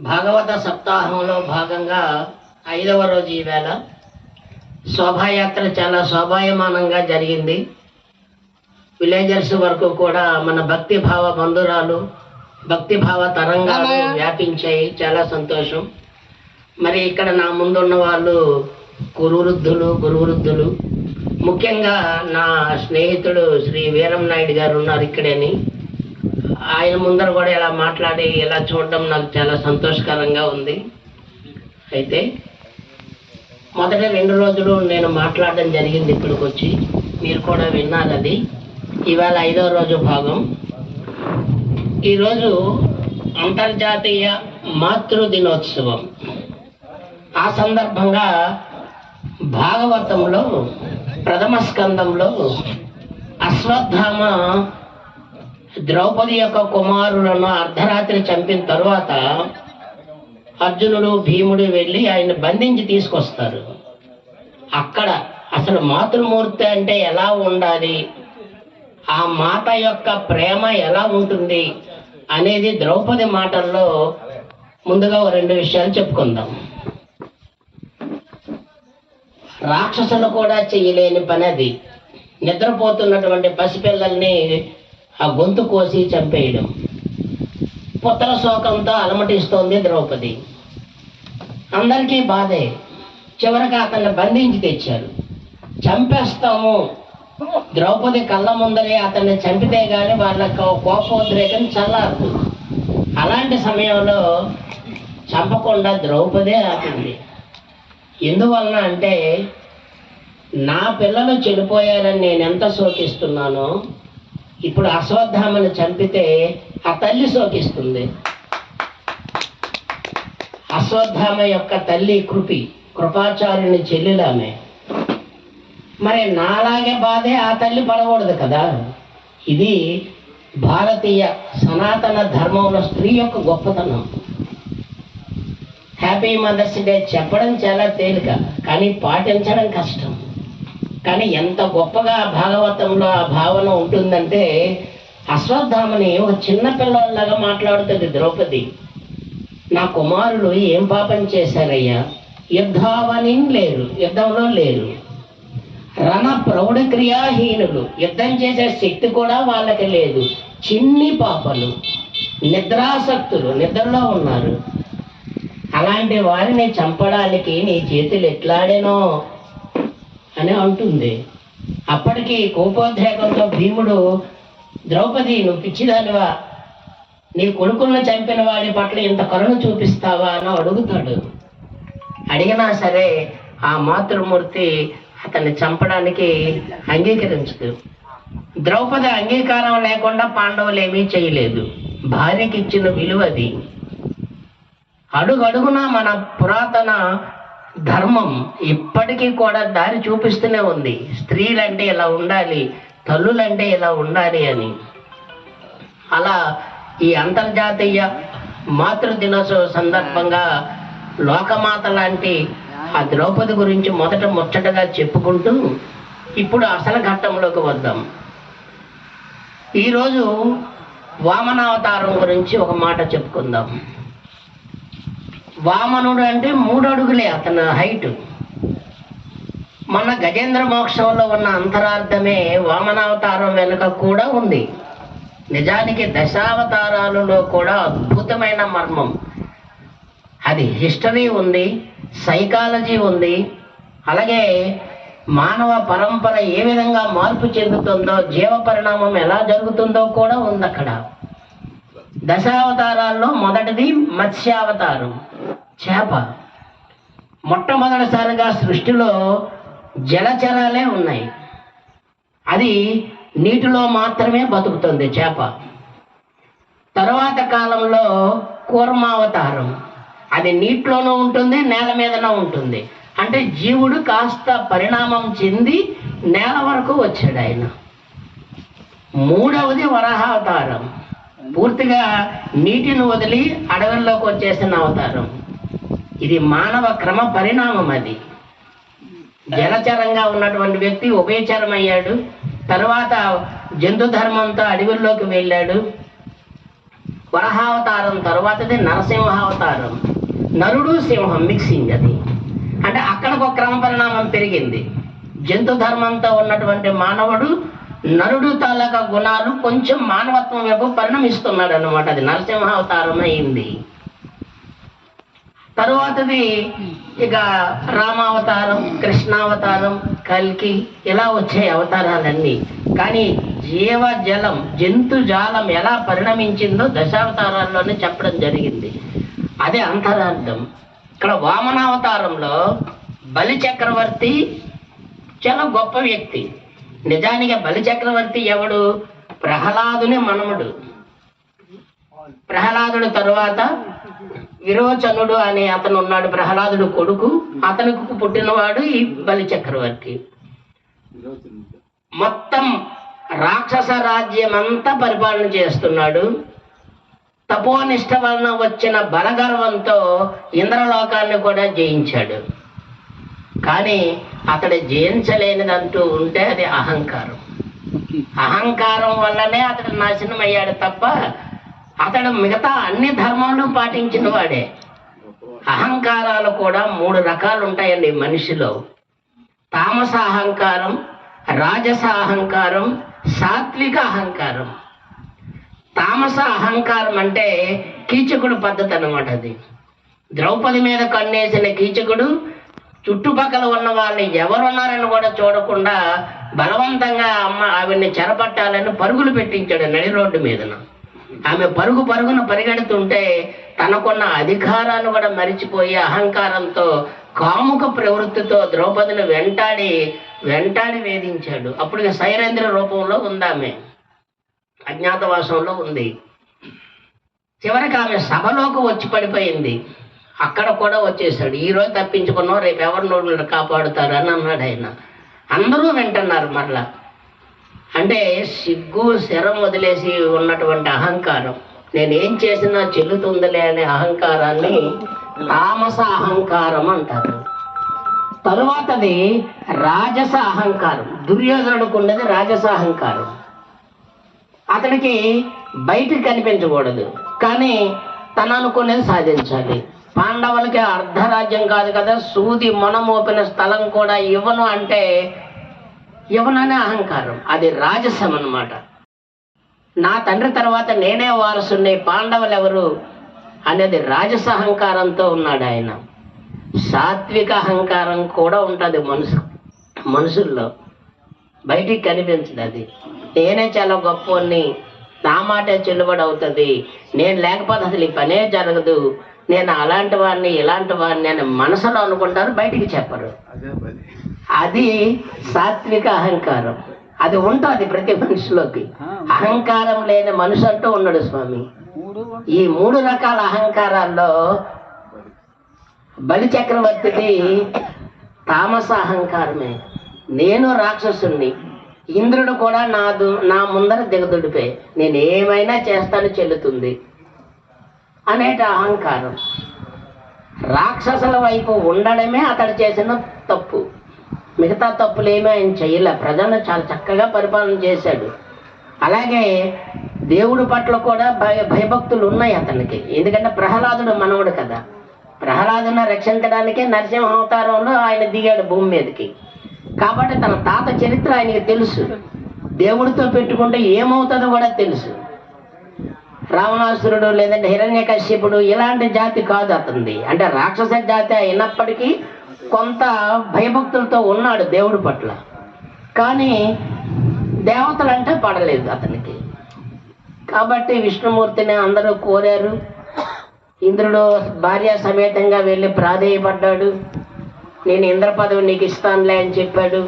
భాగవత సప్తాహంలో భాగంగా 5వ రోజు ఈవేళ శోభాయాత్ర చాలా శోభాయమానంగా జరిగింది. విలేజర్స్ వరకు కూడా మన భక్తిభావ బంధురాలు భక్తిభావ తరంగాలు వ్యాపించాయి. చాలా సంతోషం. మరి ఇక్కడ నా ముందున్న వాళ్ళు గురువృద్ధులు ముఖ్యంగా నా స్నేహితుడు శ్రీ వీరం నాయుడు గారు ఉన్నారు ఇక్కడని. ఆయన ముందర కూడా ఇలా మాట్లాడి ఇలా చూడడం నాకు చాలా సంతోషకరంగా ఉంది. అయితే మొదటి 2 రోజులు నేను మాట్లాడడం జరిగింది, ఇక్కడికి వచ్చి మీరు కూడా విన్నారు. అది ఇవాళ 5వ రోజు భాగం. ఈరోజు అంతర్జాతీయ మాతృ దినోత్సవం. ఆ సందర్భంగా భాగవతంలో ప్రథమ స్కందంలో అశ్వత్థామ ద్రౌపది యొక్క కుమారులను అర్ధరాత్రి చంపిన తరువాత అర్జునుడు భీముడు వెళ్ళి ఆయన బంధించి తీసుకొస్తారు. అక్కడ అసలు మాతృమూర్తి అంటే ఎలా ఉండాలి, ఆ మాత యొక్క ప్రేమ ఎలా ఉంటుంది అనేది ద్రౌపది మాటల్లో ముందుగా 2 విషయాలు చెప్పుకుందాం. రాక్షసులు కూడా చేయలేని పని అది. నిద్రపోతున్నటువంటి పసిపిల్లల్ని ఆ గొంతు కోసి చంపేయడం. పుత్ర శోకంతో అలమటిస్తోంది ద్రౌపది. అందరికీ బాధే. చివరికి అతన్ని బంధించి తెచ్చారు. చంపేస్తాము, ద్రౌపది కళ్ళ ముందరే అతన్ని చంపితే గాని వాళ్ళ కోపోద్రేకం చల్లారదు. అలాంటి సమయంలో చంపకుండా ద్రౌపదే ఆపింది. ఎందువలన అంటే నా పిల్లలు చెడిపోయారని నేను ఎంత శోకిస్తున్నానో, ఇప్పుడు అశ్వత్థామను చంపితే ఆ తల్లి శోకిస్తుంది. అశ్వత్థామ యొక్క తల్లి కృపాచార్యుని చెల్లెలామె. మరి నాలాగే బాధే ఆ తల్లి పడకూడదు కదా. ఇది భారతీయ సనాతన ధర్మంలో స్త్రీ యొక్క గొప్పతనం. హ్యాపీ మదర్స్ డే చెప్పడం చాలా తేలిక, కానీ పాటించడం కష్టం. కానీ ఎంత గొప్పగా భాగవతంలో ఆ భావన ఉంటుందంటే, అశ్వత్థామని ఒక చిన్న పిల్లలాగా మాట్లాడుతుంది ద్రౌపది. నా కుమారులు ఏం పాపం చేశారయ్యా? యుద్ధంలో లేరు. రణ ప్రౌఢ క్రియాహీనులు, యుద్ధం చేసే శక్తి కూడా వాళ్ళకి లేదు. చిన్ని పాపలు, నిద్రాసక్తులు, నిద్రలో ఉన్నారు. అలాంటి వారిని చంపడానికి నీ చేతులు ఎట్లాడేనో అని అంటుంది. అప్పటికి కోపోద్రేకంతో భీముడు, ద్రౌపది నువ్వు పిచ్చిదానివా, నీ కొడుకులను చంపిన వాడి పట్ల ఇంత కరుణ చూపిస్తావా అని అడుగుతాడు. అడిగినా సరే ఆ మాతృమూర్తి అతన్ని చంపడానికి అంగీకరించదు. ద్రౌపది అంగీకారం లేకుండా పాండవులు ఏమీ చేయలేదు. భార్యకి ఇచ్చిన విలువది. అడుగడుగునా మన పురాతన ధర్మం ఇప్పటికీ కూడా దారి చూపిస్తూనే ఉంది. స్త్రీలంటే ఇలా ఉండాలి, తల్లులంటే ఇలా ఉండాలి అని. అలా ఈ అంతర్జాతీయ మాతృ దినోత్సవ సందర్భంగా లోకమాత లాంటి ఆ ద్రౌపది గురించి మొదట ముచ్చటగా చెప్పుకుంటూ ఇప్పుడు అసలు ఘట్టంలోకి వద్దాం. ఈరోజు వామనావతారం గురించి ఒక మాట చెప్పుకుందాం. వామనుడు అంటే 3 అడుగులే అతని హైట్. మన గజేంద్ర మోక్షంలో ఉన్న అంతరార్థమే వామనావతారం వెనుక కూడా ఉంది. నిజానికి దశావతారాలలో కూడా అద్భుతమైన మర్మం. అది హిస్టరీ ఉంది, సైకాలజీ ఉంది. అలాగే మానవ పరంపర ఏ విధంగా మార్పు చెందుతుందో, జీవ పరిణామం ఎలా జరుగుతుందో కూడా ఉంది అక్కడ. దశావతారాల్లో మొదటిది మత్స్యావతారం, చేప. మొట్టమొదటిసారిగా సృష్టిలో జలచరాలే ఉన్నాయి. అది నీటిలో మాత్రమే బతుకుతుంది చేప. తర్వాత కాలంలో కూర్మావతారం, అది నీటిలోనూ ఉంటుంది, నేల మీదనూ ఉంటుంది. అంటే జీవుడు కాస్త పరిణామం చెంది నేల వరకు వచ్చాడు ఆయన. 3వది వరాహావతారం, పూర్తిగా నీటిని వదిలి అడవుల్లోకి వచ్చేసిన అవతారం. ఇది మానవ క్రమ పరిణామం. అది జలచరంగా ఉన్నటువంటి వ్యక్తి ఉభయచరం అయ్యాడు. తర్వాత జంతు ధర్మంతో అడవుల్లోకి వెళ్ళాడు. వరహావతారం తర్వాతది నరసింహావతారం. నరుడు సింహం మిక్సింగ్ అది. అంటే అక్కడికి ఒక క్రమ పరిణామం పెరిగింది. జంతు ధర్మంతో ఉన్నటువంటి మానవుడు నరుడు తాలూకా గుణాలు కొంచెం మానవత్వం వైపు పరిణమిస్తున్నాడు అన్నమాట. అది నరసింహావతారం అయింది. తరువాతది ఇక రామావతారం, కృష్ణావతారం, కల్కి, ఇలా వచ్చే అవతారాలన్నీ. కానీ జీవజలం, జంతుజాలం ఎలా పరిణమించిందో దశావతారాల్లోనే చెప్పడం జరిగింది. అదే అంతరార్థం. ఇక్కడ వామనావతారంలో బలి చక్రవర్తి చాలా గొప్ప వ్యక్తి. నిజానికి బలి చక్రవర్తి ఎవడు? ప్రహ్లాదుని మనముడు. ప్రహ్లాదుడు తరువాత విరోచనుడు అనే అతను ఉన్నాడు, ప్రహ్లాదుడు కొడుకు. అతనికి పుట్టినవాడు ఈ బలి చక్రవర్తి. మొత్తం రాక్షస రాజ్యం అంతా పరిపాలన చేస్తున్నాడు. తపోనిష్ట వలన వచ్చిన బలగర్వంతో ఇంద్రలోకాన్ని కూడా జయించాడు. కానీ అతడు జయించలేనిదంటూ ఉంటే అది అహంకారం. అహంకారం వల్లనే అతడు నాశనం అయ్యాడు తప్ప అతడు మిగతా అన్ని ధర్మాలు పాటించిన వాడే. అహంకారాలు కూడా 3 రకాలు ఉంటాయండి మనిషిలో. తామస అహంకారం, రాజస అహంకారం, సాత్విక అహంకారం. తామస అహంకారం అంటే కీచకుడు పద్ధతి అన్నమాట. అది ద్రౌపది మీద కన్నేసిన కీచకుడు చుట్టుపక్కల ఉన్న వాళ్ళని ఎవరున్నారని కూడా చూడకుండా బలవంతంగా ఆవిడ్ని చెరపట్టాలని పరుగులు పెట్టించాడు నడి రోడ్డు మీదన. ఆమె పరుగున పరిగెడుతుంటే తనకున్న అధికారాన్ని కూడా మరిచిపోయి అహంకారంతో కాముక ప్రవృత్తితో ద్రౌపదిని వెంటాడి వేధించాడు. అప్పుడు సైరేంద్ర రూపంలో ఉందామె, అజ్ఞాతవాసంలో ఉంది. చివరికి ఆమె సభలోకి వచ్చి పడిపోయింది. అక్కడ కూడా వచ్చేసాడు. ఈరోజు తప్పించుకున్నావు, రేపు ఎవరినోళ్ళు కాపాడుతారు అని అన్నాడు ఆయన. అందరూ వింటున్నారు. మరలా అంటే సిగ్గు శరం వదిలేసి ఉన్నటువంటి అహంకారం, నేనేం చేసినా చెల్లుతుందిలే అనే అహంకారాన్ని తామస అహంకారం అంటారు. తరువాతది రాజస అహంకారం. దుర్యోధనుడికి ఉన్నది రాజస అహంకారం. అతనికి బయటికి కనిపించకూడదు, కానీ తను అనుకునేది సాధించాలి. పాండవులకి అర్ధరాజ్యం కాదు కదా, సూది మొనమోపిన స్థలం కూడా ఇవ్వను అంటే ఇవ్వననే అహంకారం. అది రాజసం అన్నమాట. నా తండ్రి తర్వాత నేనే వారసుని, పాండవులు ఎవరు అనేది రాజస అహంకారంతో ఉన్నాడు ఆయన. సాత్విక అహంకారం కూడా ఉంటుంది మనుషుల్లో, బయటికి కనిపించదు. అది నేనే చాలా గొప్పని, నా మాటే చెల్లుబడి అవుతుంది, నేను లేకపోతే అసలు ఈ పనే జరగదు, నేను అలాంటి వాడిని ఇలాంటి వాడిని అని మనసులో అనుకుంటారు, బయటికి చెప్పరు. అది సాత్విక అహంకారం. అది ఉంటుంది ప్రతి మనిషిలోకి. అహంకారం లేని మనిషి అంటూ ఉన్నాడు స్వామి. ఈ 3 రకాల అహంకారాల్లో బలి చక్రవర్తికి తామస అహంకారమే. నేను రాక్షసుణ్ణి, ఇంద్రుడు కూడా నా ముందర దిగదుడిపే, నేను ఏమైనా చేస్తాను చెల్లుతుంది అనేట అహంకారం. రాక్షసుల వైపు ఉండడమే అతడు చేసిన తప్పు. మిగతా తప్పులేమీ ఆయన చేయలే. ప్రజలను చాలా చక్కగా పరిపాలన చేశాడు. అలాగే దేవుడి పట్ల కూడా భయభక్తులు ఉన్నాయి అతనికి. ఎందుకంటే ప్రహ్లాదుడు మనవుడు కదా. ప్రహ్లాదుని రక్షించడానికే నరసింహ అవతారంలో ఆయన దిగాడు భూమి మీదకి. కాబట్టి తన తాత చరిత్ర ఆయనకి తెలుసు. దేవుడితో పెట్టుకుంటే ఏమవుతుందో కూడా తెలుసు. రావణాసురుడు లేదంటే హిరణ్యకశ్యపుడు ఇలాంటి జాతి కాదు అతనిది. అంటే రాక్షస జాతి అయినప్పటికీ కొంత భయభక్తులతో ఉన్నాడు దేవుడి పట్ల. కానీ దేవతలంటే పడలేదు అతనికి. కాబట్టి విష్ణుమూర్తిని అందరూ కోరారు. ఇంద్రుడు భార్య సమేతంగా వెళ్ళి ప్రాధేయపడ్డాడు. నేను ఇంద్ర పదవి నీకు ఇస్తానులే అని చెప్పాడు.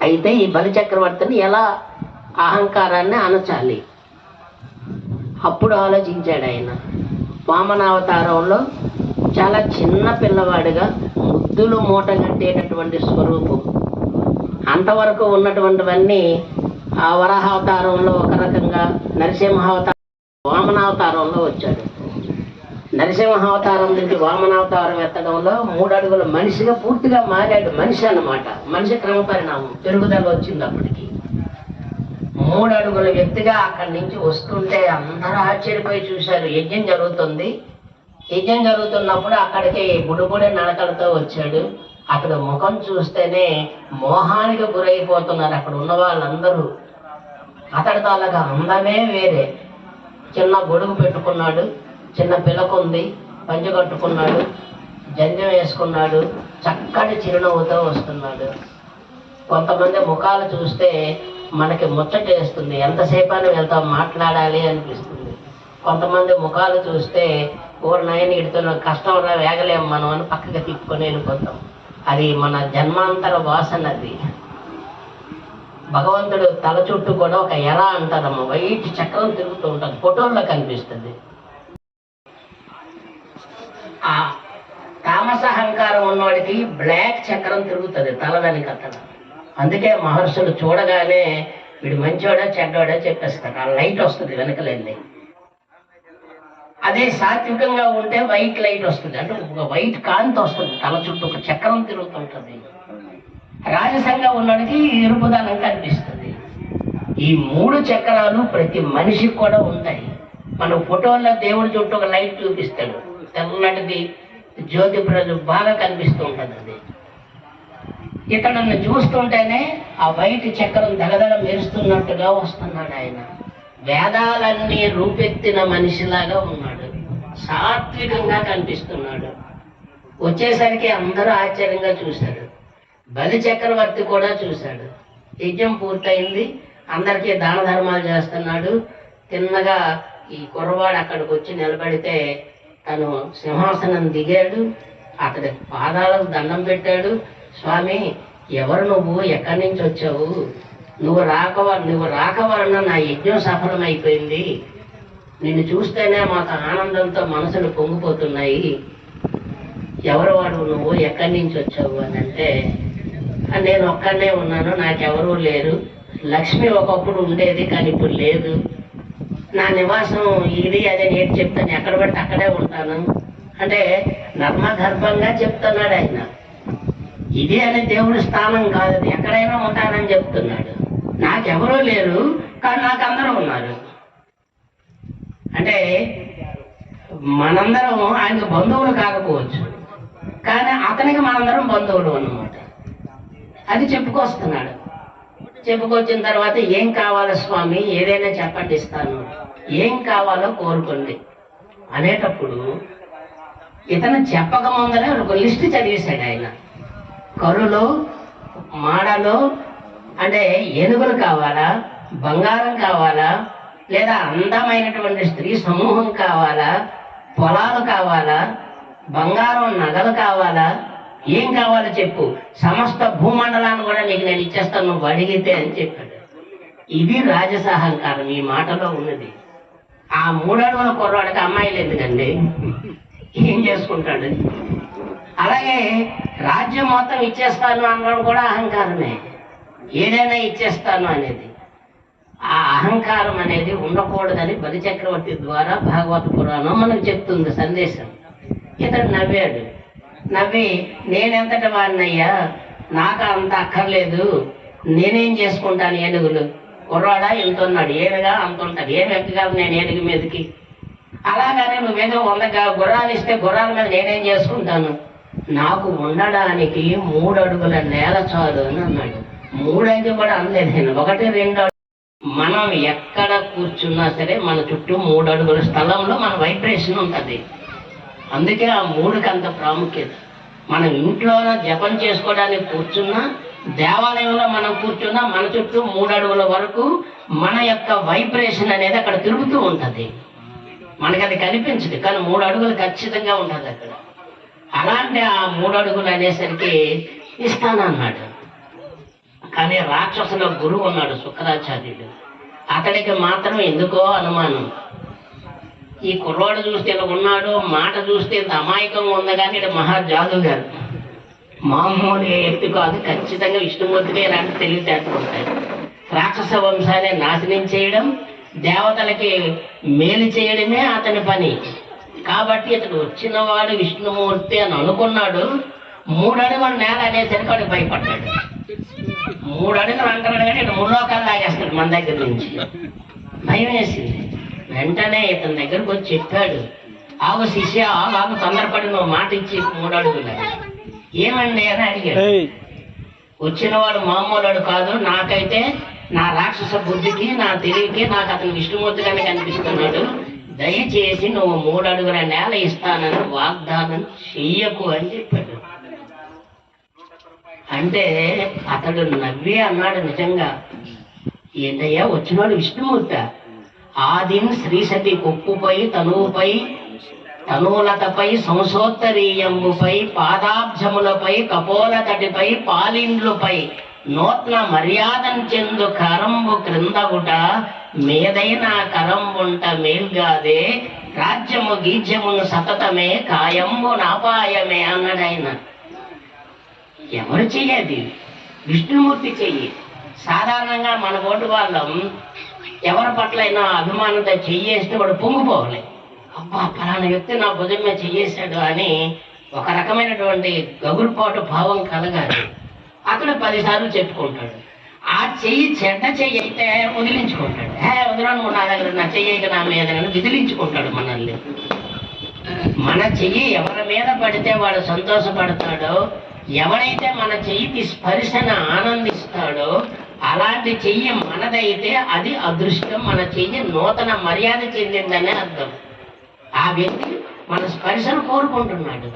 అయితే ఈ బలి చక్రవర్తిని ఎలా అహంకారాన్ని అణచాలి, అప్పుడు ఆలోచించాడు ఆయన. వామనావతారంలో చాలా చిన్న పిల్లవాడిగా ముద్దులు మూట కట్టేటటువంటి స్వరూపం. అంతవరకు ఉన్నటువంటివన్నీ ఆ వరాహావతారంలో ఒక రకంగా, నరసింహావతారం వామనావతారంలో వచ్చాడు. నరసింహావతారం నుంచి వామనావతారం ఎత్తడంలో 3 అడుగుల మనిషిగా పూర్తిగా మారాడు. మనిషి అన్నమాట. మనిషి క్రమ పరిణామం పెరుగుదల వచ్చింది. అప్పటికి 3 అడుగుల వ్యక్తిగా అక్కడి నుంచి వస్తుంటే అందరూ ఆశ్చర్యపోయి చూశారు. యజ్ఞం జరుగుతుంది. యజ్ఞం జరుగుతున్నప్పుడు అక్కడికి బుడిబుడి నడకలతో వచ్చాడు. అతడు ముఖం చూస్తేనే మోహానికి గురైపోతున్నారు అక్కడ ఉన్న వాళ్ళందరూ. అతడి తాలూకా అందమే వేరే. చిన్న గొడుగు పెట్టుకున్నాడు, చిన్న పిలకుంది, పంచె కట్టుకున్నాడు, జంజం వేసుకున్నాడు, చక్కటి చిరునవ్వుతో వస్తున్నాడు. కొంతమంది ముఖాలు చూస్తే మనకి ముచ్చటేస్తుంది, ఎంతసేపు అని వెళ్తాం మాట్లాడాలి అనిపిస్తుంది. కొంతమంది ముఖాలు చూస్తే ఓరు నాయన ఇడుతున్న కష్టంలో వేగలేం మనం అని పక్కకి తిప్పుకొని వెళ్ళిపోతాం. అది మన జన్మాంతర వాసన. అది భగవంతుడు తల చుట్టూ కూడా ఒక ఎర అంటారమ్మ, వైట్ చక్రం తిరుగుతూ ఉంటుంది, ఫోటోల్లో కనిపిస్తుంది. ఆ తామస అహంకారం ఉన్నవాడికి బ్లాక్ చక్రం తిరుగుతుంది తల వెనకతల. అందుకే మహర్షులు చూడగానే వీడు మంచోడా చెడ్డోడా చెప్పేస్తారు. ఆ లైట్ వస్తుంది వెనకలెళ్ళి. అదే సాత్వికంగా ఉంటే వైట్ లైట్ వస్తుంది, అంటే ఒక వైట్ కాంతి వస్తుంది, తల చుట్టూ ఒక చక్రం తిరుగుతుంటుంది. రాజసంగా ఉన్నవాడికి ఎరుపుదనం కనిపిస్తుంది. ఈ 3 చక్రాలు ప్రతి మనిషికి కూడా ఉంటాయి. మన ఫోటోల్లో దేవుడి చుట్టూ ఒక లైట్ చూపిస్తాడు, తెల్లటిది జ్యోతి ప్రజలు బాగా కనిపిస్తూ ఉంటుంది. అది ఇతడుని చూస్తుంటేనే ఆ వైట్ చక్రం దగదగ మెరుస్తున్నట్టుగా వస్తున్నాడు ఆయన. వేదాలన్నీ రూపెత్తిన మనిషిలాగా ఉన్నాడు, సాత్వికంగా కనిపిస్తున్నాడు. వచ్చేసరికి అందరూ ఆశ్చర్యంగా చూశాడు. బలి చక్రవర్తి కూడా చూశాడు. యజ్ఞం పూర్తయింది, అందరికీ దాన ధర్మాలు చేస్తున్నాడు. తిన్నగా ఈ కుర్రవాడు అక్కడికి వచ్చి నిలబడితే తను సింహాసనం దిగాడు, అతడి పాదాలకు దండం పెట్టాడు. స్వామి, ఎవరు నువ్వు, ఎక్కడి నుంచి వచ్చావు? నువ్వు రాక వలన నా యజ్ఞం సఫలమైపోయింది. నిన్ను చూస్తేనే మాకు ఆనందంతో మనసులు పొంగిపోతున్నాయి. ఎవరు వాడు నువ్వు, ఎక్కడి నుంచి వచ్చావు అని అంటే, నేను ఒక్కడనే ఉన్నాను, నాకెవరూ లేరు. లక్ష్మి ఒకప్పుడు ఉండేది కానీ ఇప్పుడు లేదు. నా నివాసం ఇది అదే నేను చెప్తాను, ఎక్కడ పడితే అక్కడే ఉంటాను అంటే నర్మగర్భంగా చెప్తున్నాడు ఆయన. ఇది అనే దేవుడి స్థానం కాదు, అది ఎక్కడైనా ఉంటానని చెప్తున్నాడు. నాకెవరూ లేరు కానీ నాకు అందరూ ఉన్నారు. అంటే మనందరం ఆయనకు బంధువులు కాకపోవచ్చు, కానీ అతనికి మనందరం బంధువులు అన్నమాట. అది చెప్పుకొస్తున్నాడు. చెప్పుకొచ్చిన తర్వాత ఏం కావాలో స్వామి, ఏదైనా చెప్పండి ఇస్తాను, ఏం కావాలో కోరుకోండి అనేటప్పుడు ఇతను చెప్పక ముందరే ఒక లిస్ట్ చదివేశాడు ఆయన. కరులు, మాడలు, అంటే ఏనుగులు కావాలా, బంగారం కావాలా, లేదా అందమైనటువంటి స్త్రీ సమూహం కావాలా, పొలాలు కావాలా, బంగారం నగలు కావాలా, ఏం కావాలో చెప్పు, సమస్త భూమండలాన్ని కూడా నీకు నేను ఇచ్చేస్తాను నువ్వు అడిగితే అని చెప్పాడు. ఇది రాజసాహంకారం ఈ మాటలో ఉన్నది. ఆ 3 అడుగుల కుర్రాడికి అమ్మాయిలు ఎందుకండి, ఏం చేసుకుంటాడు? అలాగే రాజ్యం మొత్తం ఇచ్చేస్తాను అనడం కూడా అహంకారమే. ఏదైనా ఇచ్చేస్తాను అనేది, ఆ అహంకారం అనేది ఉండకూడదని బలి చక్రవర్తి ద్వారా భాగవత పురాణం మనకు చెప్తుంది సందేశం. ఇతడు నవ్వాడు. నవ్వి, నేనెంతటి వాడినయ్యా, నాకు అంత అక్కర్లేదు, నేనేం చేసుకుంటాను ఏనుగులు, కుర్రాడా ఎంత ఉన్నాడు, ఏనుగా అంత ఉంటుంది, ఏమి ఎక్కగలను నేను ఏనుగు మీదకి, అలాగనే నువ్వేదో 100 గుర్రాలు ఇస్తే గుర్రాల మీద నేనేం చేసుకుంటాను, నాకు ఉండడానికి 3 అడుగుల నేల చాలు అని అన్నాడు. 3 అంటే కూడా అనలేదు నేను, 1, 2 మనం ఎక్కడ కూర్చున్నా సరే మన చుట్టూ 3 అడుగుల స్థలంలో మన వైబ్రేషన్ ఉంటుంది. అందుకే ఆ 3కి అంత ప్రాముఖ్యత. మనం ఇంట్లోనే జపం చేసుకోవడానికి కూర్చున్నా, దేవాలయంలో మనం కూర్చున్నా, మన చుట్టూ 3 అడుగుల వరకు మన యొక్క వైబ్రేషన్ అనేది అక్కడ తిరుగుతూ ఉంటుంది. మనకి అది కనిపించదు కానీ 3 అడుగులు ఖచ్చితంగా ఉంటుంది అక్కడ. అలాంటి ఆ 3 అడుగులు అనేసరికి ఇస్తానన్నాడు. కానీ రాక్షసుల గురువు ఉన్నాడు శుక్రాచార్యుడు, అతడికి మాత్రం ఎందుకో అనుమానం. ఈ కుర్రాడు చూస్తే ఇలా ఉన్నాడు, మాట చూస్తే ఇంత అమాయకంగా ఉంది, కానీ ఇక్కడ మహాజాదు గారు మామూలు ఎత్తు కాదు, ఖచ్చితంగా విష్ణుమూర్తికి ఇలాంటి తెలివితేటలు ఉంటాయి. రాక్షస వంశాన్ని నాశనం చేయడం, దేవతలకి మేలు చేయడమే అతని పని. కాబట్టి ఇతడు వచ్చినవాడు విష్ణుమూర్తి అని అనుకున్నాడు. 3 అడుగుల నేల అనేసరికి వాడు భయపడ్డాడు. 3 అడుగులు అంటున్నాడు కానీ ఇటు ముల్లోకాలు లాగేస్తాడు మన దగ్గర నుంచి. భయం వేసింది. వెంటనే ఇతని దగ్గరకు వచ్చి చెప్పాడు, ఆగు శిష్య ఆగు, తొందరపడి నువ్వు మాట ఇచ్చి 3 అడుగులు. ఏమండి అని అడిగాడు. వచ్చిన వాడు మామూలుడు కాదు, నాకైతే నా రాక్షస బుద్ధికి నా తెలివికి నాకు అతను విష్ణుమూర్తిగానే కనిపిస్తున్నాడు, దయచేసి నువ్వు 3 అడుగుల నేల ఇస్తానని వాగ్దానం చెయ్యకు అని చెప్పాడు. అంటే అతడు నవ్వి అన్నాడు, నిజంగా ఏంటయ్యా వచ్చినవాడు విష్ణుమూర్తి, ఆదిన్ శ్రీసతి కొప్పుపై తనువుపై తనూలతపై సంసోత్తరీయంబుపై పాదాబ్జములపై కపోల తటిపై పాలిండ్లుపై నోట్ల మర్యాదం చెందు కరంబు క్రిందగుట మేదైన కరంబుంట మేల్గాదే రాజ్యము గీజ్యమును సతతమే కాయంబు నాపాయమే అన్నాడు ఆయన. ఎవరు చెయ్యది? విష్ణుమూర్తి చెయ్యి. సాధారణంగా మన ఓటు వాళ్ళం ఎవరి పట్లైనా అభిమానంతో చెయ్యేస్తే వాడు పొంగిపోవాలి. అబ్బా ఫలానా వ్యక్తి నా భుజం మీద చెయ్యేశాడు అని ఒక రకమైనటువంటి గగురుపాటు భావం కలగాలి. అతడు 10 సార్లు చెప్పుకుంటాడు. ఆ చెయ్యి చెడ్డ చెయ్యి అయితే వదిలించుకుంటాడు. వదిలను నా దగ్గర నా చెయ్యి నా మీద విదిలించుకుంటాడు మనల్ని. మన చెయ్యి ఎవరి మీద పడితే వాడు సంతోషపడతాడో, ఎవడైతే మన చెయ్యికి స్పర్శన ఆనందిస్తాడో అలాంటి చెయ్యి మనదైతే అది అదృష్టం, మన చెయ్యి నూతన మర్యాద చెందిందనే అర్థం. ఆ వ్యక్తి మన స్పర్శను కోరుకుంటున్నాడు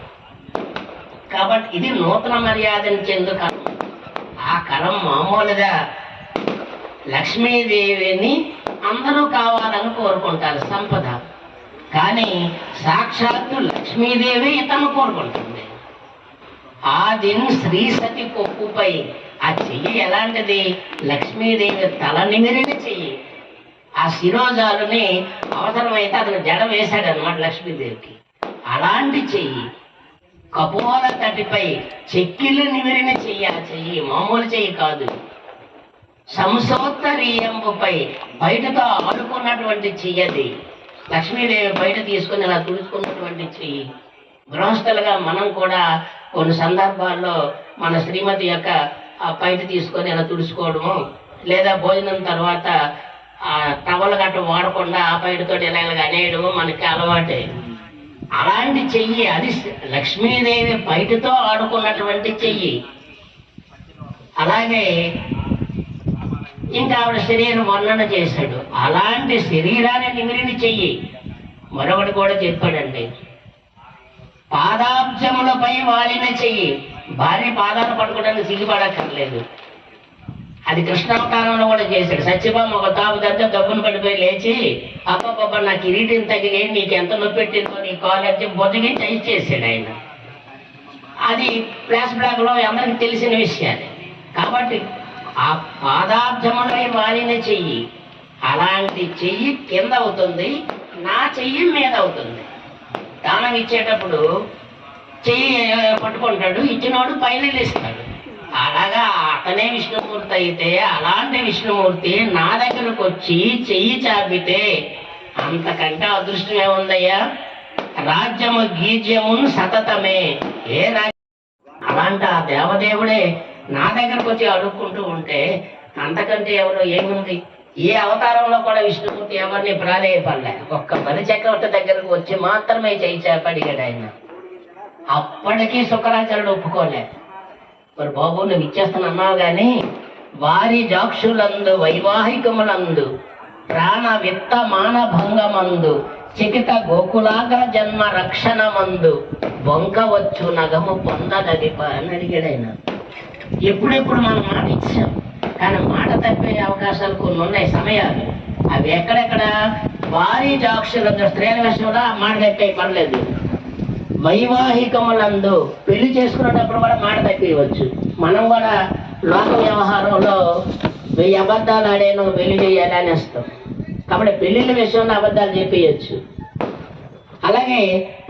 కాబట్టి ఇది నూతన మర్యాదను చెందు కరం. ఆ కరం మామూలుగా లక్ష్మీదేవిని అందరూ కావాలని కోరుకుంటారు, సంపద. కానీ సాక్షాత్తు లక్ష్మీదేవి ఇతను కోరుకుంటుంది. ఆదిన్ శ్రీసతి కొప్పుపై ఆ చెయ్యి ఎలాంటిది? లక్ష్మీదేవి తల నిమిరిన చెయ్యి. ఆ శిరోజాలని అవసరమైతే అతను జడ వేశాడు అన్నమాట లక్ష్మీదేవికి. అలాంటి చెయ్యి. కపోల తటిపై చెక్కిళ్ళు నిమిరిన చెయ్యి. ఆ చెయ్యి మామూలు చెయ్యి కాదు. సంసోత్తరీయంబుపై బయటతో ఆడుకున్నటువంటి చెయ్యది. లక్ష్మీదేవి బయట తీసుకుని ఇలా తుడుచుకున్నటువంటి చెయ్యి. గృహస్థులుగా మనం కూడా కొన్ని సందర్భాల్లో మన శ్రీమతి యొక్క ఆ బయట తీసుకొని ఇలా తుడుచుకోవడము, లేదా భోజనం తర్వాత ఆ టవల్ గట్ట వాడకుండా ఆ బయటతో ఇలా అనేయడము మనకి అలవాటే. అలాంటి చెయ్యి అది లక్ష్మీదేవి బయటతో ఆడుకున్నటువంటి చెయ్యి. అలాగే ఇంకా ఆవిడ శరీరం వర్ణన చేశాడు. అలాంటి శరీరాన్ని నిమిరిన చెయ్యి. మరొకటి కూడా చెప్పాడండి, పాదాబ్జములపై వాలిన చెయ్యి. భార్య పాదాలు పట్టుకోవడానికి సిగ్గుపడక్కర్లేదు. అది కృష్ణావతారంలో కూడా చేశాడు. సత్యభామ ఒక తాపు దగ్గర దబ్బును పడిపోయి లేచి, అబ్బబ్బబ్బ నా కిరీటం తగిలి నీకు ఎంత నొప్పి పెట్టిందో నీ కాలేజీ బొదిగి చేసాడు ఆయన. అది ఫ్లాష్ బ్లాక్ లో అందరికి తెలిసిన విషయాలే. కాబట్టి ఆ పాదాబ్జములపై వాలిన చెయ్యి, అలాంటి చెయ్యి కింద అవుతుంది, నా చెయ్యి మీద అవుతుంది. దానం ఇచ్చేటప్పుడు చెయ్యి పట్టుకుంటాడు, ఇచ్చినవాడు పైన ఇస్తాడు. అలాగా అతనే విష్ణుమూర్తి అయితే అలాంటి విష్ణుమూర్తి నా దగ్గరకు వచ్చి చెయ్యి చాపితే అంతకంటే అదృష్టం ఏముందయ్యా? రాజ్యము గీజ్యమును సతతమే. ఏ రాజ్యం? అలాంటి ఆ దేవదేవుడే నా దగ్గరకు వచ్చి అడుక్కుంటూ ఉంటే అంతకంటే ఎవరు ఏముంది? ఏ అవతారంలో కూడా విష్ణుమూర్తి ఎవరిని ప్రాధేయపడలే. ఒక్క బలి చక్రవర్తి దగ్గరకు వచ్చి మాత్రమే చెయ్యి చాపడిగాడు ఆయన. అప్పటికీ శుక్రాచార్యుడు ఒప్పుకోలే. మరి బాబు నువ్వు ఇచ్చేస్తానన్నావు కానీ వారి జాక్షులందు వైవాహికములందు ప్రాణ విత్త మానభంగమందు చికిత గోకులాగ్ర జన్మ రక్షణమందు బొంకవచ్చు నగము పొందదగిప అని అడిగాడు ఆయన. ఎప్పుడెప్పుడు మనం మాట ఇచ్చాం, కానీ మాట తప్పే అవకాశాలు కొన్ని ఉన్నాయి, సమయాలు. అవి ఎక్కడెక్కడ? వారి జాక్షులందు, స్త్రీల విషయంలో మాట తప్పే పర్లేదు. వైవాహికములందు పెళ్లి చేసుకునేటప్పుడు కూడా మాట తప్పివచ్చు. మనం కూడా లోక వ్యవహారంలో 1000 అబద్ధాలు ఆడేను పెళ్లి చేయాలి అనేస్తాం. కాబట్టి పెళ్లిళ్ళ విషయంలో అబద్ధాలు చెప్పేయచ్చు. అలాగే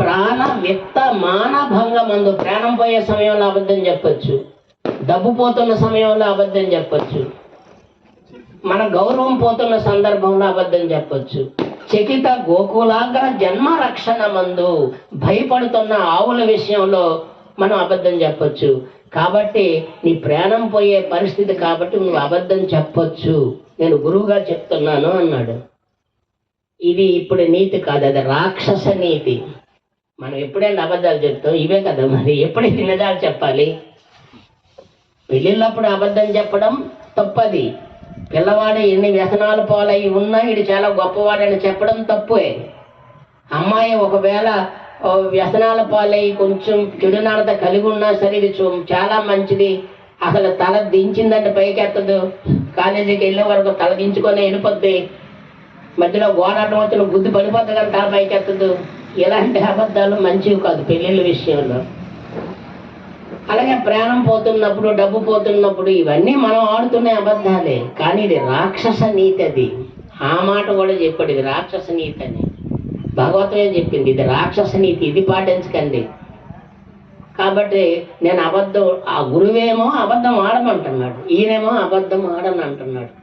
ప్రాణ విత్త మానభంగమందు, ప్రాణం పోయే సమయంలో అబద్ధం చెప్పచ్చు, డబ్బు పోతున్న సమయంలో అబద్ధం చెప్పచ్చు, మన గౌరవం పోతున్న సందర్భంలో అబద్ధం చెప్పచ్చు. చకిత గోకులాగ్ర జన్మ రక్షణ మందు, భయపడుతున్న ఆవుల విషయంలో మనం అబద్ధం చెప్పచ్చు. కాబట్టి నీ ప్రాణం పోయే పరిస్థితి కాబట్టి నువ్వు అబద్ధం చెప్పొచ్చు, నేను గురువుగా చెప్తున్నాను అన్నాడు. ఇది ఇప్పుడు నీతి కాదు, అది రాక్షస నీతి. మనం ఎప్పుడైనా అబద్ధాలు చెప్తాం, ఇవే కదా మరి ఎప్పుడైతే నిజాలు చెప్పాలి. పెళ్ళిళ్ళప్పుడు అబద్ధం చెప్పడం తప్పది. పిల్లవాడు ఎన్ని వ్యసనాలు పాలై ఉన్నా ఇది చాలా గొప్పవాడని చెప్పడం తప్పే. అమ్మాయి ఒకవేళ వ్యసనాల పాలై కొంచెం చెడునాడత కలిగి ఉన్నా సరే ఇది చాలా మంచిది, అసలు తల దించిందంటే పైకి ఎత్తదు, కాలేజీకి వెళ్ళే వరకు తల దించుకొని వెళ్ళిపోద్ది, మధ్యలో గోడాటం వచ్చిన గుద్దు పడిపోద్ది కానీ తల పైకి ఎత్తదు. ఇలాంటి అబద్ధాలు మంచివి కాదు పెళ్ళిళ్ళ విషయంలో. అలాగే ప్రాణం పోతున్నప్పుడు, డబ్బు పోతున్నప్పుడు ఇవన్నీ మనం ఆడుతున్న అబద్ధాలే. కానీ ఇది రాక్షస నీతి. అది ఆ మాట కూడా చెప్పాడు, ఇది రాక్షస నీతి అని. భగవద్గీత చెప్పింది ఇది రాక్షస నీతి, ఇది పాటించకండి. కాబట్టి నేను అబద్ధం, ఆ గురువేమో అబద్ధం ఆడమంటున్నాడు, ఈయనేమో అబద్ధం ఆడని అంటున్నాడు.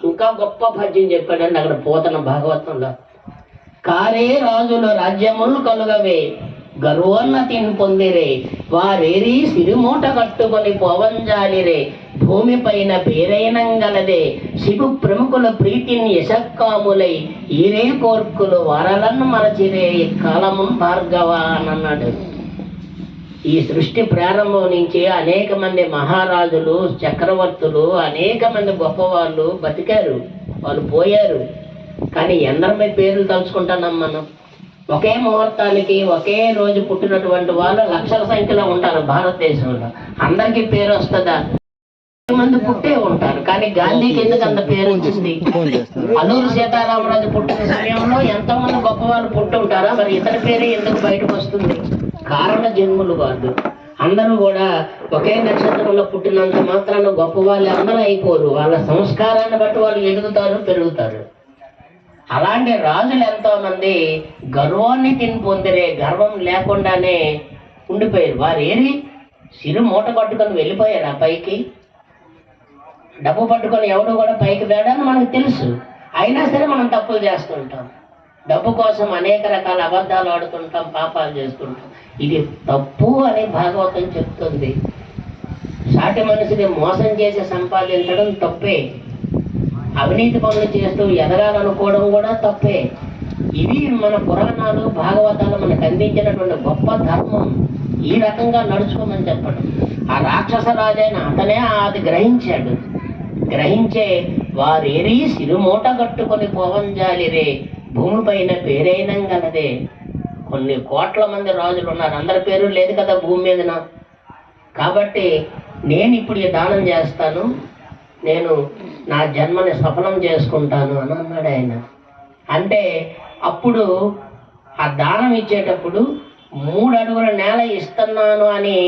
ఇంకా గొప్ప పద్యం చెప్పాడండి అక్కడ పోతన భాగవతంలో. కారే రాజులు రాజ్యములు కలుగవే, గర్వోన్నతిని పొందిరే, వారేరి సిరిమూట కట్టుకొని పోవంజాలిరే, భూమిపైన పేరైనంగలదే, శివు ప్రముఖుల ప్రీతిని యశక్కాములై, ఈరే కోర్కులు వారలను మరచిరే, కాలము భార్గవ అని అన్నాడు. ఈ సృష్టి ప్రారంభం నుంచి అనేక మంది మహారాజులు, చక్రవర్తులు, అనేక మంది గొప్పవాళ్ళు బతికారు, వాళ్ళు పోయారు. కానీ ఎందరమై పేర్లు తలుచుకుంటున్నాం మనం. ఒకే ముహూర్తానికి ఒకే రోజు పుట్టినటువంటి వాళ్ళు లక్షల సంఖ్యలో ఉంటారు భారతదేశంలో. అందరికీ పేరు వస్తుందా? మంది పుట్టే ఉంటారు, కానీ గాంధీకి ఎందుకు అంత పేరు వచ్చింది? అల్లూరు సీతారామరాజు పుట్టిన సమయంలో ఎంతో మంది గొప్ప వాళ్ళు పుట్టి ఉంటారా, మరి ఇతర పేరే ఎందుకు బయటకు వస్తుంది? కారణ జన్ములు వాళ్ళు అందరూ కూడా ఒకే నక్షత్రంలో పుట్టినంత మాత్రాన గొప్ప వాళ్ళు అందరూ అయిపోరు. వాళ్ళ సంస్కారాన్ని బట్టి వాళ్ళు ఎదుగుతారు, పెరుగుతారు. అలాంటి రాజులు ఎంతో మంది గర్వాన్ని తిని పొందిరే, గర్వం లేకుండానే ఉండిపోయారు. వారు ఏరి సిరు మూట పట్టుకొని వెళ్ళిపోయారు ఆ పైకి. డబ్బు పట్టుకొని ఎవడు కూడా పైకి వేడని మనకు తెలుసు, అయినా సరే మనం తప్పులు చేస్తుంటాం. డబ్బు కోసం అనేక రకాల అబద్ధాలు ఆడుతుంటాం, పాపాలు చేస్తుంటాం. ఇది తప్పు అని భాగవతం చెప్తుంది. సాటి మనిషిని మోసం చేసి సంపాదించడం తప్పే. అవినీతి పనులు చేస్తూ ఎదగాలనుకోవడం కూడా తప్పే. ఇవి మన పురాణాలు, భాగవతాలు మనకు అందించినటువంటి గొప్ప ధర్మం. ఈ రకంగా నడుచుకోమని చెప్పడం. ఆ రాక్షస రాజైన అతనే అది గ్రహించాడు. గ్రహించే వారేరి సిరుమూట కట్టుకొని పోవంజాలిరే, భూమిపైన పేరైనంగలదే. కొన్ని కోట్ల మంది రాజులు ఉన్నారు, అందరి పేరు లేదు కదా భూమి మీదన. కాబట్టి నేను ఇప్పుడు ఈ దానం చేస్తాను, నేను నా జన్మని సఫలం చేసుకుంటాను అని అన్నాడు ఆయన. అంటే అప్పుడు ఆ దానం ఇచ్చేటప్పుడు 3 అడుగుల నేల ఇస్తున్నాను అని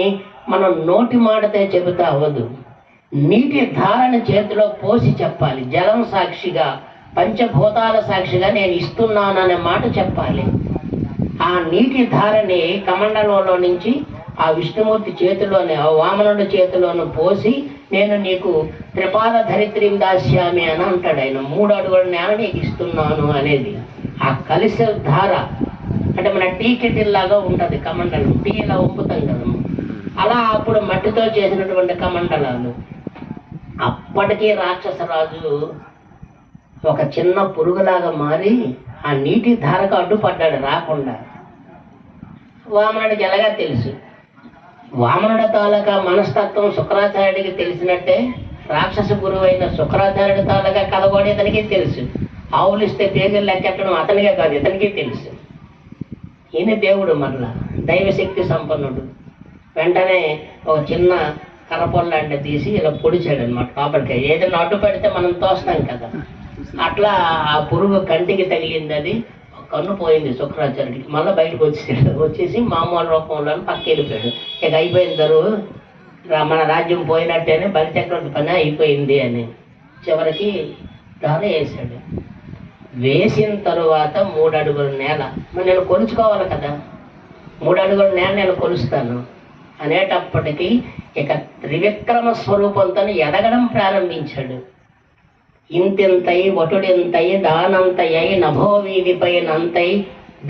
మనం నోటి మాటతే చెబితే అవ్వదు. నీటి ధారణ చేతిలో పోసి చెప్పాలి. జలం సాక్షిగా, పంచభూతాల సాక్షిగా నేను ఇస్తున్నాను అనే మాట చెప్పాలి. ఆ నీటి ధారని కమండలంలో నుంచి ఆ విష్ణుమూర్తి చేతిలోనే, ఆ వామనుడి చేతిలోను పోసి నేను నీకు త్రిపాద ధరిత్రిం దాస్యామి అని అంటాడు ఆయన. 3 అడుగుల నేల నీకు ఇస్తున్నాను అనేది. ఆ కలిసే ధార అంటే మన టీ కెటిల్ లాగా ఉంటుంది కమండలం. టీ ఇలా వంపుతాం కదా, అలా అప్పుడు మట్టితో చేసినటువంటి కమండలాలు. అప్పటికీ రాక్షసరాజు ఒక చిన్న పురుగులాగా మారి ఆ నీటి ధారకు అడ్డుపడ్డాడు రాకుండా. వామనుడికి ఎలాగా తెలుసు? వామనుడి తాలూకా మనస్తత్వం శుక్రాచార్యుడికి తెలిసినట్టే రాక్షస గురువు అయిన శుక్రాచార్యుడి తాలూకా కథ కూడా ఇతనికి తెలుసు. ఆవులిస్తే పేగులు లెక్కెట్టడం అతనికే కాదు, ఇతనికి తెలుసు. ఈయన దేవుడు, మరలా దైవశక్తి సంపన్నుడు. వెంటనే ఒక చిన్న కర్రపొల్లాంటి తీసి ఇలా పొడిచాడు అనమాట కాపడికాయ. ఏదైనా అడ్డు పెడితే మనం తోస్తాం కదా, అట్లా ఆ పురుగు కంటికి తగిలింది. అది కన్ను పోయింది శుక్రాచార్యుడికి. మళ్ళీ బయటకు వచ్చేసి మామూలు రూపంలో పక్కకి వెళ్ళిపోయాడు. ఇక అయిపోయిన తరువు మన రాజ్యం పోయినట్టేనే, బలిచక్రవర్తి పని అయిపోయింది అని చివరికి దాని వేసాడు. వేసిన తరువాత 3 అడుగుల నేల మరి నేను కొలుచుకోవాలి కదా, 3 అడుగుల నేల నేను కొలుస్తాను అనేటప్పటికీ ఇక త్రివిక్రమ స్వరూపంతో ఎదగడం ప్రారంభించాడు. ఇంతింతై వటుడింతై దానంతయ్యై నభో వీధిపైనంతై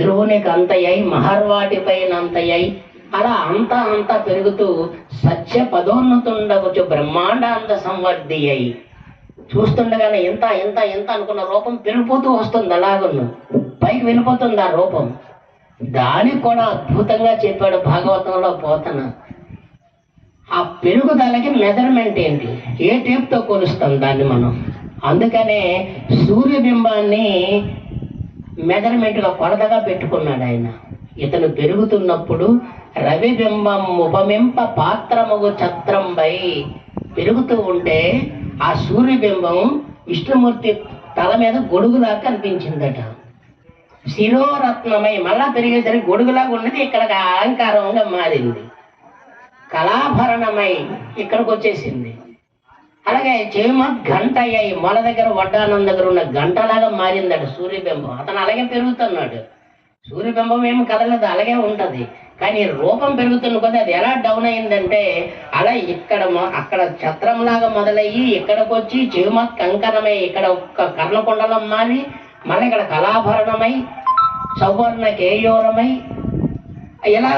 ధ్రువునికి అంతయ్యై మహర్వాటిపైనంతయ్యై అలా అంతా అంతా పెరుగుతూ సత్య పదోన్నతుండవచ్చు బ్రహ్మాండాంత సంవర్ధి అయి చూస్తుండగానే ఎంత ఎంత ఎంత అనుకున్న రూపం పెరిగిపోతూ వస్తుంది, అలాగను పైకి వెళ్ళిపోతుంది ఆ రూపం. దానికి కూడా అద్భుతంగా చెప్పాడు భాగవతంలో పోతన. ఆ పెరుగుదలకి మెజర్మెంట్ ఏంటి, ఏ టేప్తో కొలుస్తాం దాన్ని మనం. అందుకనే సూర్యబింబాన్ని మెజర్మెంట్గా కొలతగా పెట్టుకున్నాడు ఆయన. ఇతను పెరుగుతున్నప్పుడు రవిబింబం ఉపమింప పాత్రముగు ఛత్రంపై పెరుగుతూ ఉంటే ఆ సూర్యబింబం విష్ణుమూర్తి తల మీద గొడుగులా కనిపించిందట. శిరోరత్నమై మళ్ళా పెరిగేసరికి గొడుగులాగా ఉన్నది ఇక్కడ అలంకారంగా మారింది. కళాభరణమై ఇక్కడికి వచ్చేసింది. అలాగే చేమత్ గంట అయ్యాయి, మొల దగ్గర వడ్డానం దగ్గర ఉన్న గంటలాగా మారిందట సూర్యబింబం. అతను అలాగే పెరుగుతున్నాడు. సూర్యబింబం ఏమి కదలదు, అలాగే ఉంటది. కానీ రూపం పెరుగుతున్న కొద్దీ అది ఎలా డౌన్ అయిందంటే అలా ఇక్కడ అక్కడ ఛత్రంలాగా మొదలయ్యి ఇక్కడికి వచ్చి చేమత్ కంకణమై ఇక్కడ ఒక్క కర్ణకుండలం మారి మళ్ళీ ఇక్కడ కళాభరణమై సౌవర్ణ కేయోరమై ఇలా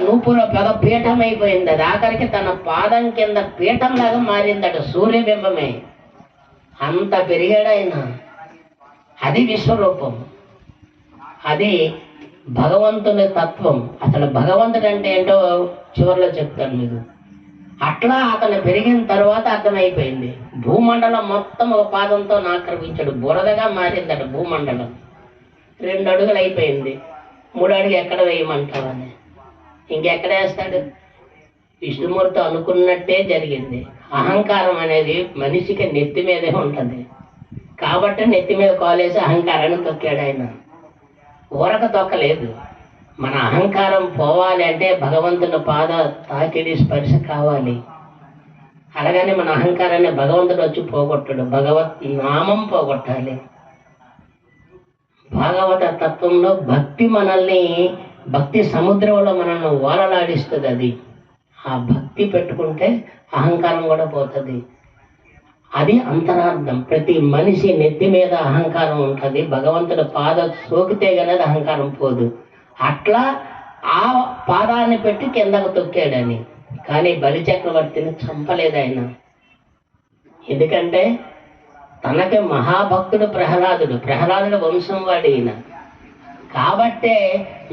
నూపుర పెద పీఠం అయిపోయింది. అది ఆఖరికి తన పాదం కింద పీఠంలాగా మారిందట సూర్యబింబమే. అంత పెరిగాడు ఆయన. అది విశ్వరూపం, అది భగవంతుని తత్వం. అసలు భగవంతుడు అంటే ఏంటో చివరిలో చెప్తాను మీకు. అట్లా అతను పెరిగిన తర్వాత అర్థమైపోయింది. భూమండలం మొత్తం ఒక పాదంతో ఆక్రమించాడు, బురదగా మారిందట భూమండలం. 2 అడుగులు అయిపోయింది, 3 అడుగు ఎక్కడ వేయమంటావని. ఇంకెక్కడ వేస్తాడు? విష్ణుమూర్తి అనుకున్నట్టే జరిగింది. అహంకారం అనేది మనిషికి నెత్తి మీదే ఉంటుంది కాబట్టి నెత్తి మీద కాలేసి అహంకారాన్ని తొక్కాడు ఆయన. ఊరక తొక్కలేదు. మన అహంకారం పోవాలి అంటే భగవంతుని పాద తాకిడి స్పర్శ కావాలి. అలాగని మన అహంకారాన్ని భగవంతుడు వచ్చి పోగొట్టడు, భగవత్ నామం పోగొట్టాలి. భాగవత తత్వంలో భక్తి మనల్ని, భక్తి సముద్రంలో మనల్ని ఓలలాడిస్తుంది. అది ఆ భక్తి పెట్టుకుంటే అహంకారం కూడా పోతుంది. అది అంతరార్థం. ప్రతి మనిషి నెత్తి మీద అహంకారం ఉంటుంది, భగవంతుడి పాద సోకితే గనది అహంకారం పోదు. అట్లా ఆ పాదాన్ని పెట్టి కిందకు తొక్కాడని. కానీ బలిచక్రవర్తిని చంపలేదు ఆయన. ఎందుకంటే తనకి మహాభక్తుడు ప్రహ్లాదుడు వంశం వాడు ఈయన. కాబట్టే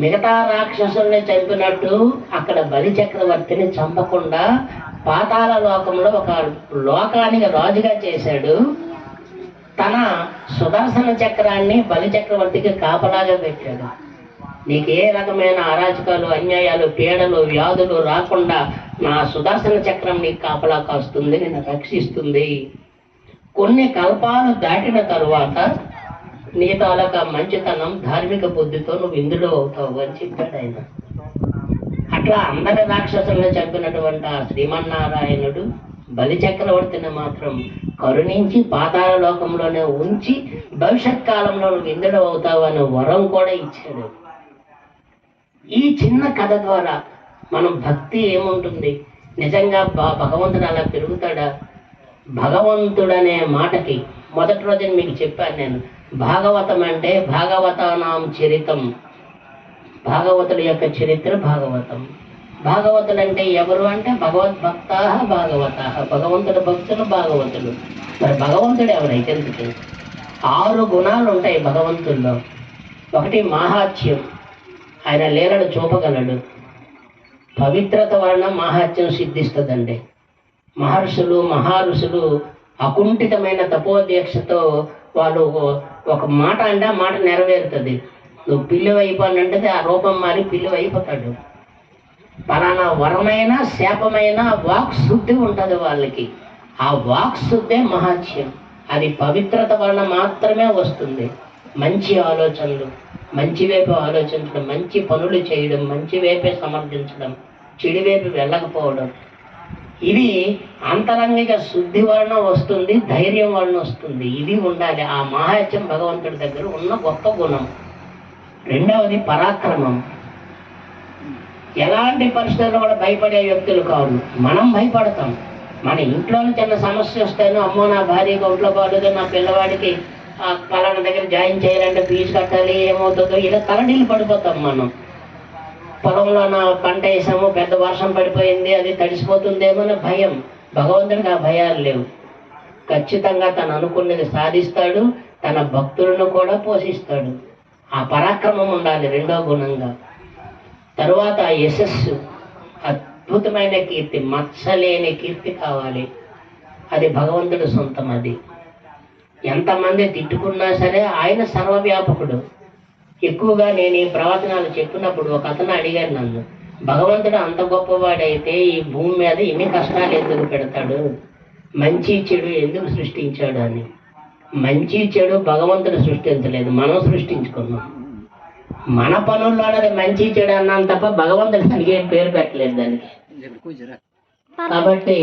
మిగతా రాక్షసుల్ని చంపినట్టు అక్కడ బలిచక్రవర్తిని చంపకుండా పాతాళ లోకంలో ఒక లోకానికి రాజుగా చేశాడు. తన సుదర్శన చక్రాన్ని బలిచక్రవర్తికి కాపలాగా పెట్టాడు. నీకు ఏ రకమైన అరాచకాలు, అన్యాయాలు, పీడలు, వ్యాధులు రాకుండా నా సుదర్శన చక్రం నీకు కాపలా కాస్తుంది, నిన్ను రక్షిస్తుంది. కొన్ని కల్పాలు దాటిన తరువాత నీ తాలూకా మంచితనం, ధార్మిక బుద్ధితో నువ్వు ఇంద్రుడు అవుతావు అని చెప్పాడు ఆయన. అట్లా అందరి రాక్షసులను చంపినటువంటి ఆ శ్రీమన్నారాయణుడు బలిచక్రవర్తిని మాత్రం కరుణించి పాతాళ లోకంలోనే ఉంచి భవిష్యత్ కాలంలో నువ్వు ఇంద్రుడు అవుతావు అనే వరం కూడా ఇచ్చాడు. ఈ చిన్న కథ ద్వారా మనం భక్తి ఏముంటుంది, నిజంగా భగవంతుడు అలా పెరుగుతాడా? భగవంతుడనే మాటకి మొదటి రోజున మీకు చెప్పాను నేను. భాగవతం అంటే భాగవతానాం చరితం, భాగవతుల యొక్క చరిత్ర భాగవతం. భాగవతులు అంటే ఎవరు అంటే భగవద్భక్త భాగవత, భగవంతుడు భక్తులు భాగవతులు. మరి భగవంతుడు ఎవరైతే 6 గుణాలు ఉంటాయి భగవంతుల్లో. ఒకటి మాహాత్యం, ఆయన లీలలు చూపగలడు. పవిత్రత వలన మాహాత్యం సిద్ధిస్తుందండి. మహారుషులు అకుంఠితమైన తపోదీక్షతో వాళ్ళు ఒక మాట అంటే ఆ మాట నెరవేరుతుంది. నువ్వు పిల్లి అయిపోనంటే ఆ రూపం మారి పిల్లి అయిపోతాడు. పలానా వరమైన శాపమైన వాక్ శుద్ధి ఉంటుంది వాళ్ళకి. ఆ వాక్ శుద్ధే మహాత్యం. అది పవిత్రత వలన మాత్రమే వస్తుంది. మంచి ఆలోచనలు, మంచి వైపు ఆలోచించడం, మంచి పనులు చేయడం, మంచి వైపే సమర్థించడం, చెడు వైపు వెళ్ళకపోవడం, ఇది అంతరంగిక శుద్ధి వలన వస్తుంది, ధైర్యం వలన వస్తుంది. ఇది ఉండాలి. ఆ మహాత్యం భగవంతుడి దగ్గర ఉన్న గొప్ప గుణం. రెండవది పరాక్రమం. ఎలాంటి పరిస్థితుల్లో కూడా భయపడే వ్యక్తులు కాదు. మనం భయపడతాం. మన ఇంట్లోనే చిన్న సమస్య వస్తాను, అమ్మో నా భార్యకి ఒంట్లో బాగోదు, నా పిల్లవాడికి పలానా దగ్గర జాయిన్ చేయాలంటే ఫీజు కట్టాలి, ఏమవుతుందో, ఇలా తలడీలు పడిపోతాం మనం. పొలంలో నా పంట వేసాము, పెద్ద వర్షం పడిపోయింది, అది తడిసిపోతుందేమో అనే భయం. భగవంతుడికి ఆ భయాలు లేవు. ఖచ్చితంగా తను అనుకున్నది సాధిస్తాడు, తన భక్తులను కూడా పోషిస్తాడు. ఆ పరాక్రమం ఉండాలి రెండో గుణంగా. తరువాత యశస్సు, అద్భుతమైన కీర్తి, మచ్చలేని కీర్తి కావాలి. అది భగవంతుడి సొంతం. అది ఎంతమంది తిట్టుకున్నా సరే ఆయన సర్వవ్యాపకుడు. ఎక్కువగా నేను ఈ ప్రవచనాలు చెప్పినప్పుడు ఒక అతను అడిగాడు నన్ను, భగవంతుడు అంత గొప్పవాడైతే ఈ భూమి మీద ఇన్ని కష్టాలు ఎందుకు పెడతాడు, మంచి చెడు ఎందుకు సృష్టించాడు అని. మంచి చెడు భగవంతుడు సృష్టించలేదు, మనం సృష్టించుకున్నాం. మన పనుల్లోనే మంచి చెడు అన్నాం తప్ప భగవంతుడు దానికి ఏం పేరు పెట్టలేదు దానికి. కాబట్టి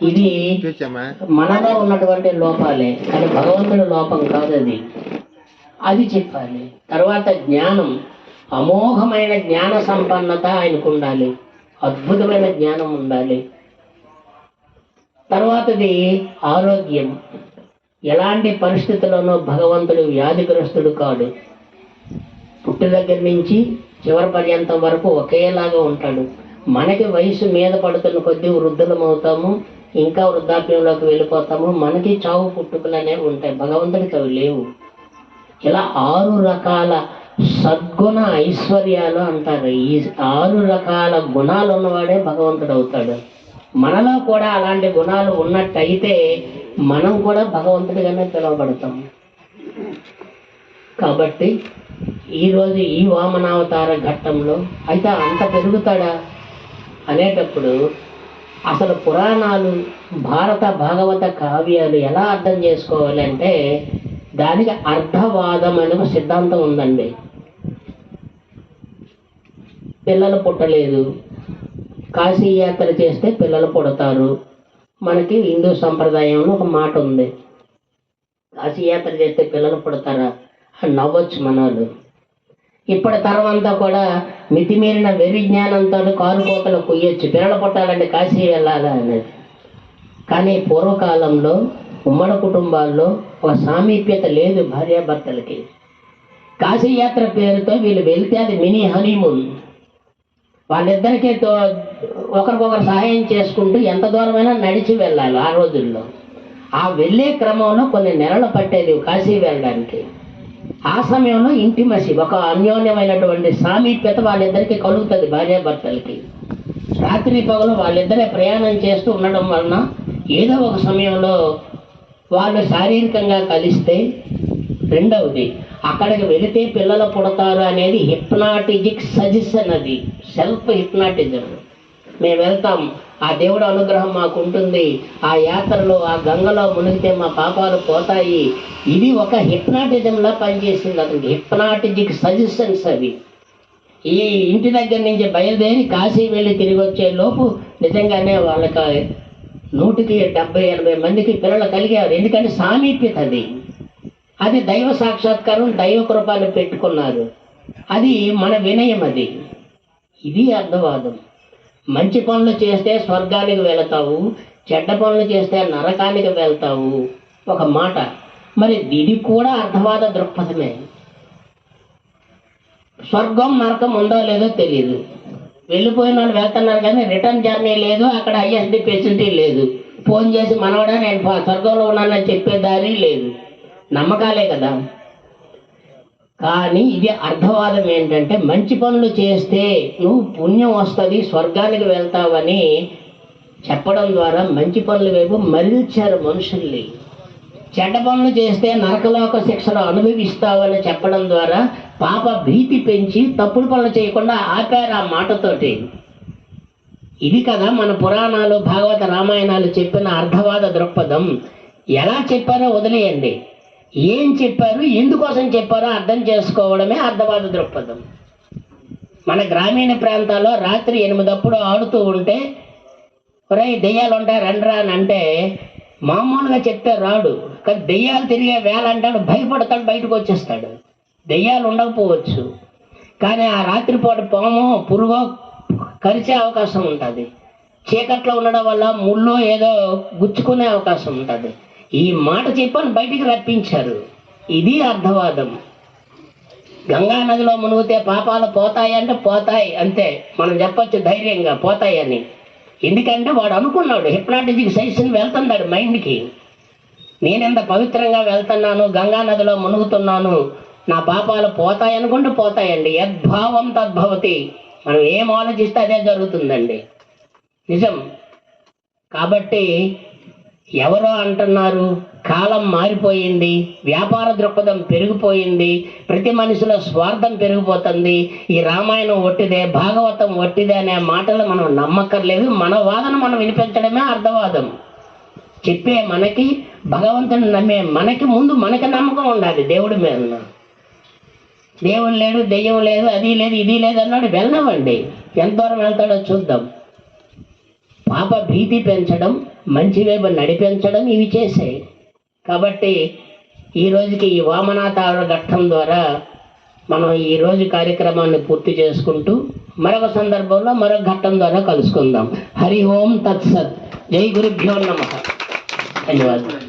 ఇది మనలో ఉన్నటువంటి లోపాలే, కానీ భగవంతుడి లోపం కాదు అది. అది చెప్పాలి. తర్వాత జ్ఞానం, అమోఘమైన జ్ఞాన సంపన్నత ఆయనకు ఉండాలి, అద్భుతమైన జ్ఞానం ఉండాలి. తర్వాతది ఆరోగ్యం. ఎలాంటి పరిస్థితుల్లోనూ భగవంతుడు వ్యాధిగ్రస్తుడు కాడు. పుట్టు దగ్గర నుంచి చివరి పర్యంతం వరకు ఒకేలాగా ఉంటాడు. మనకి వయసు మీద పడుతున్న కొద్దీ వృద్ధులం అవుతాము, ఇంకా వృద్ధాప్యంలోకి వెళ్ళిపోతాము. మనకి చావు పుట్టుకలు అనేవి ఉంటాయి, భగవంతుడికి అవి లేవు. ఇలా 6 రకాల సద్గుణ ఐశ్వర్యాలు అంటారు. ఈ 6 రకాల గుణాలు ఉన్నవాడే భగవంతుడు అవుతాడు. మనలో కూడా అలాంటి గుణాలు ఉన్నట్టయితే మనం కూడా భగవంతుడిగానే పిలువబడతాం. కాబట్టి ఈరోజు ఈ వామనావతార ఘట్టంలో అయితే అంత పెరుగుతాడా అనేటప్పుడు అసలు పురాణాలు, భారత భాగవత కావ్యాలు ఎలా అర్థం చేసుకోవాలి అంటే దానికి అర్ధవాదం అనే ఒక సిద్ధాంతం ఉందండి. పిల్లలు పుట్టలేదు, కాశీ యాత్ర చేస్తే పిల్లలు పుడతారు. మనకి హిందూ సంప్రదాయంలో ఒక మాట ఉంది, కాశీ యాత్ర చేస్తే పిల్లలు పుడతారా అని నవ్వచ్చు మనోళ్ళు. ఇప్పటి తరమంతా కూడా మితిమీరిన వెర్రి జ్ఞానంతో కారు కోతలు కొయ్యొచ్చు, పిల్లలు పుట్టాలంటే కాశీ వెళ్ళాలా అనేది. కానీ పూర్వకాలంలో ఉమ్మడి కుటుంబాల్లో ఒక సామీప్యత లేదు భార్యాభర్తలకి. కాశీ యాత్ర పేరుతో వీళ్ళు వెళ్తే అది మినీ హనీమూన్. వాళ్ళిద్దరికీ ఒకరికొకరు సహాయం చేసుకుంటూ ఎంత దూరమైనా నడిచి వెళ్ళాలి ఆ రోజుల్లో. ఆ వెళ్ళే క్రమంలో కొన్ని నెలలు పట్టేది కాశీ వెళ్ళడానికి. ఆ సమయంలో ఇంటిమసి, ఒక అన్యోన్యమైనటువంటి సామీప్యత వాళ్ళిద్దరికీ కలుగుతుంది భార్యాభర్తలకి. రాత్రి పగలు వాళ్ళిద్దరే ప్రయాణం చేస్తూ ఉండడం వలన ఏదో ఒక సమయంలో వాళ్ళు శారీరకంగా కలిస్తే, రెండవది అక్కడికి వెళితే పిల్లలు పుడతారు అనేది హిప్నాటిజిక్ సజెషన్. అది సెల్ఫ్ హిప్నాటిజం. మేము వెళ్తాం, ఆ దేవుడు అనుగ్రహం మాకు ఉంటుంది, ఆ యాత్రలో ఆ గంగలో మునిగితే మా పాపాలు పోతాయి. ఇది ఒక హిప్నాటిజంలా పనిచేసింది అతనికి, హిప్నాటిజిక్ సజెషన్స్ అవి. ఈ ఇంటి దగ్గర నుంచి బయలుదేరి కాశీ వెళ్ళి తిరిగి వచ్చే లోపు నిజంగానే వాళ్ళకి 100కి 70-80 మందికి పిల్లలు కలిగారు. ఎందుకంటే సామీప్యత అది. అది దైవ సాక్షాత్కారం, దైవ కృపను పెట్టుకున్నారు. అది మన వినయం. అది ఇది అర్థవాదం. మంచి పనులు చేస్తే స్వర్గానికి వెళతావు, చెడ్డ పనులు చేస్తే నరకానికి వెళ్తావు ఒక మాట. మరి ఇది కూడా అర్థవాద దృక్పథమే. స్వర్గం నరకం ఉందో లేదో తెలియదు. వెళ్ళిపోయిన వాళ్ళు వెళ్తున్నారు కానీ రిటర్న్ జర్నీ లేదు, అక్కడ ఐఎస్డి ఫెసిలిటీ లేదు. ఫోన్ చేసి మనవడా నేను స్వర్గంలో ఉన్నానని చెప్పే దారి లేదు. నమ్మకాలే కదా. కానీ ఇది అర్థవాదం ఏంటంటే మంచి పనులు చేస్తే నువ్వు పుణ్యం వస్తుంది, స్వర్గానికి వెళ్తావని చెప్పడం ద్వారా మంచి పనుల వైపు మరల్చారు మనుషుల్ని. చెడ్డ పనులు చేస్తే నరకలోక శిక్షను అనుభవిస్తావని చెప్పడం ద్వారా పాప భీతి పెంచి తప్పుడు పనులు చేయకుండా ఆపారు ఆ మాటతోటి. ఇది కదా మన పురాణాలు, భాగవత రామాయణాలు చెప్పిన అర్థవాద దృక్పథం. ఎలా చెప్పారో వదిలేయండి, ఏం చెప్పారు, ఎందుకోసం చెప్పారో అర్థం చేసుకోవడమే అర్థవాద దృక్పథం. మన గ్రామీణ ప్రాంతాల్లో రాత్రి 8 ఆడుతూ ఉంటే ఒరే దెయ్యాలు ఉంటాయి రండ్రా అని అంటే మామూలుగా చెప్తే రాడు, కానీ దెయ్యాలు తిరిగే వేళ అంటాడు, భయపడతాడు, బయటకు వచ్చేస్తాడు. దెయ్యాలు ఉండకపోవచ్చు, కానీ ఆ రాత్రిపూట పాము పురుగో కరిచే అవకాశం ఉంటుంది. చీకట్లో ఉండడం వల్ల ముళ్ళు ఏదో గుచ్చుకునే అవకాశం ఉంటుంది. ఈ మాట చెప్పని బయటికి రప్పించారు. ఇది అర్థవాదం. గంగా నదిలో మునిగితే పాపాలు పోతాయి అంటే పోతాయి, అంతే. మనం చెప్పొచ్చు ధైర్యంగా పోతాయి అని. ఎందుకంటే వాడు అనుకున్నాడు, హిప్నాటిజిక్ సైషన్ వెళ్తున్నాడు మైండ్కి. నేనెంత పవిత్రంగా వెళ్తున్నాను, గంగా నదిలో మునుగుతున్నాను, నా పాపాలు పోతాయి అనుకుంటే పోతాయండి. యద్భావం తద్భవతి. మనం ఏం ఆలోచిస్తే అదే జరుగుతుందండి, నిజం. కాబట్టి ఎవరో అంటున్నారు కాలం మారిపోయింది, వ్యాపార దృక్పథం పెరిగిపోయింది, ప్రతి మనిషిలో స్వార్థం పెరిగిపోతుంది, ఈ రామాయణం ఒట్టిదే, భాగవతం ఒట్టిదే అనే మాటలు మనం నమ్మక్కర్లేదు. మన వాదన మనం వినిపించడమే అర్థవాదం. చెప్పే మనకి, భగవంతుని నమ్మే మనకి ముందు మనకి నమ్మకం ఉండాలి దేవుడి మీద. దేవుడు లేడు, దెయ్యం లేదు, అది లేదు, ఇది లేదు అన్నాడు, వెళ్ళవండి. ఎంత దూరం వెళ్తాడో చూద్దాం. పాప భీతి పెంచడం, మంచి వైపు నడిపించడం ఇవి చేసాయి. కాబట్టి ఈ రోజుకి ఈ వామనావతార ఘట్టం ద్వారా మనం ఈరోజు కార్యక్రమాన్ని పూర్తి చేసుకుంటూ మరొక సందర్భంలో మరొక ఘట్టం ద్వారా కలుసుకుందాం. హరి ఓం తత్సత్. జై గురుభ్యో నమః. ధన్యవాదాలు.